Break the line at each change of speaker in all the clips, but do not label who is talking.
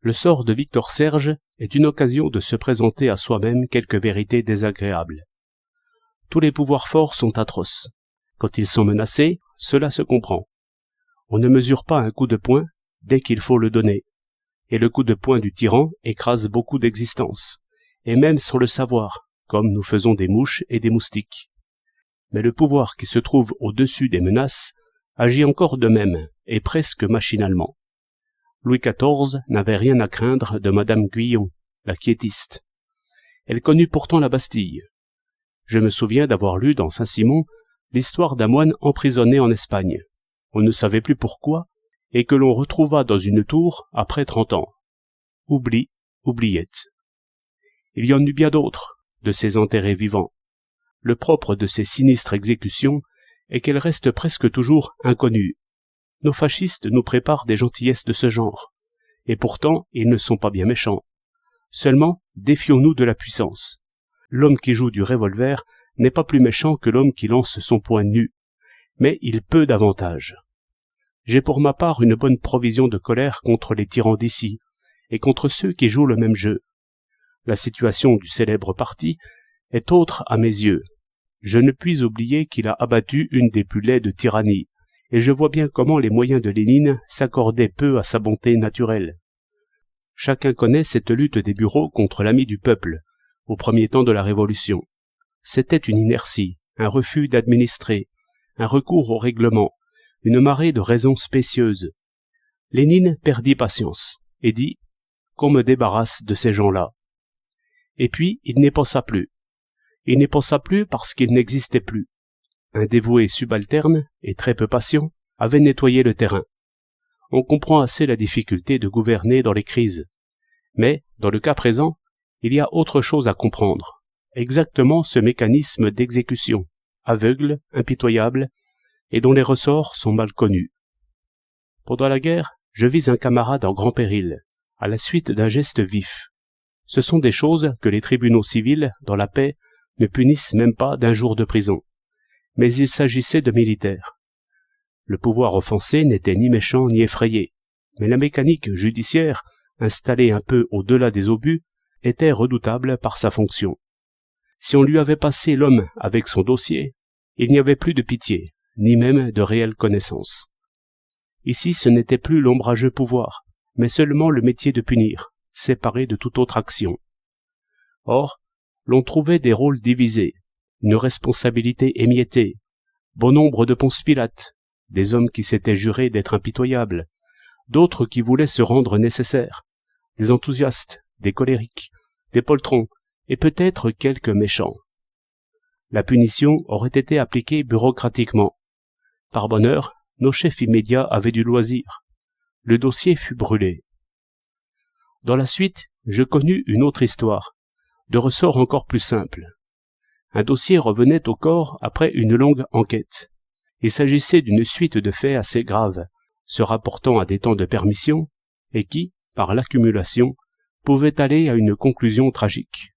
Le sort de Victor Serge est une occasion de se présenter à soi-même quelques vérités désagréables. Tous les pouvoirs forts sont atroces. Quand ils sont menacés, cela se comprend. On ne mesure pas un coup de poing dès qu'il faut le donner. Et le coup de poing du tyran écrase beaucoup d'existences, et même sans le savoir, comme nous faisons des mouches et des moustiques. Mais le pouvoir qui se trouve au-dessus des menaces agit encore de même, et presque machinalement. Louis XIV n'avait rien à craindre de Madame Guyon, la quiétiste. Elle connut pourtant la Bastille. Je me souviens d'avoir lu dans Saint-Simon l'histoire d'un moine emprisonné en Espagne. On ne savait plus pourquoi, et que l'on retrouva dans une tour après 30 ans. Oubli, oubliette. Il y en eut bien d'autres, de ces enterrés vivants. Le propre de ces sinistres exécutions est qu'elles restent presque toujours inconnues. Nos fascistes nous préparent des gentillesses de ce genre, et pourtant ils ne sont pas bien méchants. Seulement, défions-nous de la puissance. L'homme qui joue du revolver n'est pas plus méchant que l'homme qui lance son poing nu, mais il peut davantage. J'ai pour ma part une bonne provision de colère contre les tyrans d'ici, et contre ceux qui jouent le même jeu. La situation du célèbre parti est autre à mes yeux. Je ne puis oublier qu'il a abattu une des plus laides tyrannies, et je vois bien comment les moyens de Lénine s'accordaient peu à sa bonté naturelle. Chacun connaît cette lutte des bureaux contre l'ami du peuple, au premier temps de la Révolution. C'était une inertie, un refus d'administrer, un recours au règlement, une marée de raisons spécieuses. Lénine perdit patience, et dit « qu'on me débarrasse de ces gens-là ». Et puis il n'y pensa plus. Il n'y pensa plus parce qu'il n'existait plus. Un dévoué subalterne, et très peu patient, avait nettoyé le terrain. On comprend assez la difficulté de gouverner dans les crises. Mais, dans le cas présent, il y a autre chose à comprendre. Exactement ce mécanisme d'exécution, aveugle, impitoyable, et dont les ressorts sont mal connus. Pendant la guerre, je vis un camarade en grand péril, à la suite d'un geste vif. Ce sont des choses que les tribunaux civils, dans la paix, ne punissent même pas d'1 jour de prison. Mais il s'agissait de militaires. Le pouvoir offensé n'était ni méchant ni effrayé, mais la mécanique judiciaire, installée un peu au-delà des obus, était redoutable par sa fonction. Si on lui avait passé l'homme avec son dossier, il n'y avait plus de pitié, ni même de réelle connaissance. Ici, ce n'était plus l'ombrageux pouvoir, mais seulement le métier de punir, séparé de toute autre action. Or, l'on trouvait des rôles divisés, une responsabilité émiettée, bon nombre de Ponce Pilate, des hommes qui s'étaient jurés d'être impitoyables, d'autres qui voulaient se rendre nécessaires, des enthousiastes, des colériques, des poltrons, et peut-être quelques méchants. La punition aurait été appliquée bureaucratiquement. Par bonheur, nos chefs immédiats avaient du loisir. Le dossier fut brûlé. Dans la suite, je connus une autre histoire, de ressort encore plus simple. Un dossier revenait au corps après une longue enquête. Il s'agissait d'une suite de faits assez graves, se rapportant à des temps de permission, et qui, par l'accumulation, pouvaient aller à une conclusion tragique.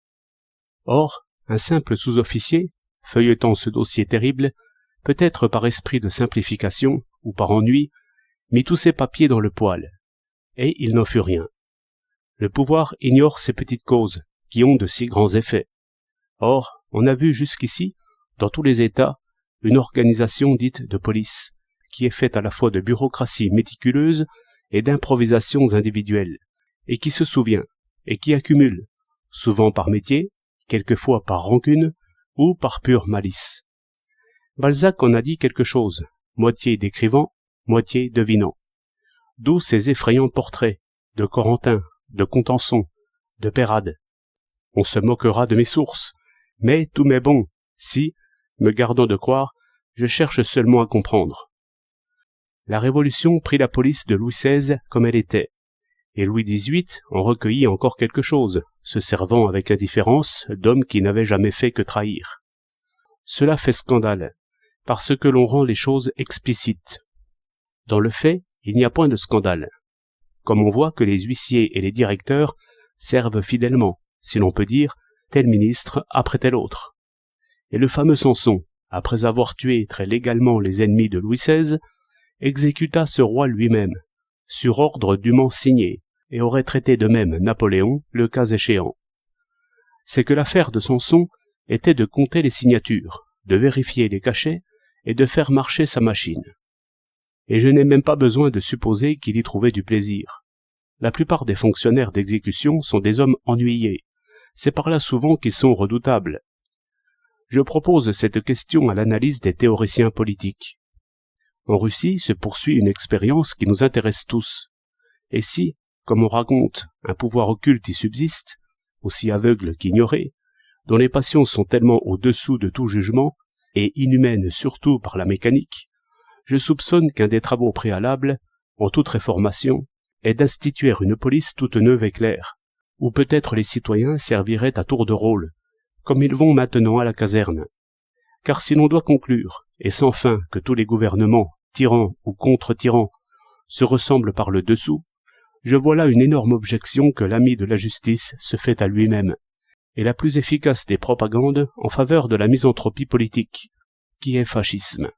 Or, un simple sous-officier, feuilletant ce dossier terrible, peut-être par esprit de simplification ou par ennui, mit tous ses papiers dans le poêle, et il n'en fut rien. Le pouvoir ignore ces petites causes, qui ont de si grands effets. Or, on a vu jusqu'ici, dans tous les États, une organisation dite de police, qui est faite à la fois de bureaucratie méticuleuse et d'improvisations individuelles, et qui se souvient, et qui accumule, souvent par métier, quelquefois par rancune, ou par pure malice. Balzac en a dit quelque chose, moitié décrivant, moitié devinant. D'où ces effrayants portraits, de Corentin, de Contenson, de Peyrade. On se moquera de mes sources, mais tout m'est bon, si, me gardant de croire, je cherche seulement à comprendre. La Révolution prit la police de Louis XVI comme elle était, et Louis XVIII en recueillit encore quelque chose, se servant avec indifférence d'hommes qui n'avaient jamais fait que trahir. Cela fait scandale, parce que l'on rend les choses explicites. Dans le fait, il n'y a point de scandale. Comme on voit que les huissiers et les directeurs servent fidèlement, si l'on peut dire, tel ministre après tel autre. Et le fameux Samson, après avoir tué très légalement les ennemis de Louis XVI, exécuta ce roi lui-même, sur ordre dûment signé, et aurait traité de même Napoléon, le cas échéant. C'est que l'affaire de Samson était de compter les signatures, de vérifier les cachets et de faire marcher sa machine. Et je n'ai même pas besoin de supposer qu'il y trouvait du plaisir. La plupart des fonctionnaires d'exécution sont des hommes ennuyés. C'est par là souvent qu'ils sont redoutables. Je propose cette question à l'analyse des théoriciens politiques. En Russie se poursuit une expérience qui nous intéresse tous. Et si, comme on raconte, un pouvoir occulte y subsiste, aussi aveugle qu'ignoré, dont les passions sont tellement au-dessous de tout jugement, et inhumaines surtout par la mécanique, je soupçonne qu'un des travaux préalables, en toute réformation, est d'instituer une police toute neuve et claire, où peut-être les citoyens serviraient à tour de rôle, comme ils vont maintenant à la caserne. Car si l'on doit conclure, et sans fin, que tous les gouvernements, tyrans ou contre-tyrans, se ressemblent par le dessous, je vois là une énorme objection que l'ami de la justice se fait à lui-même, et la plus efficace des propagandes en faveur de la misanthropie politique, qui est fascisme.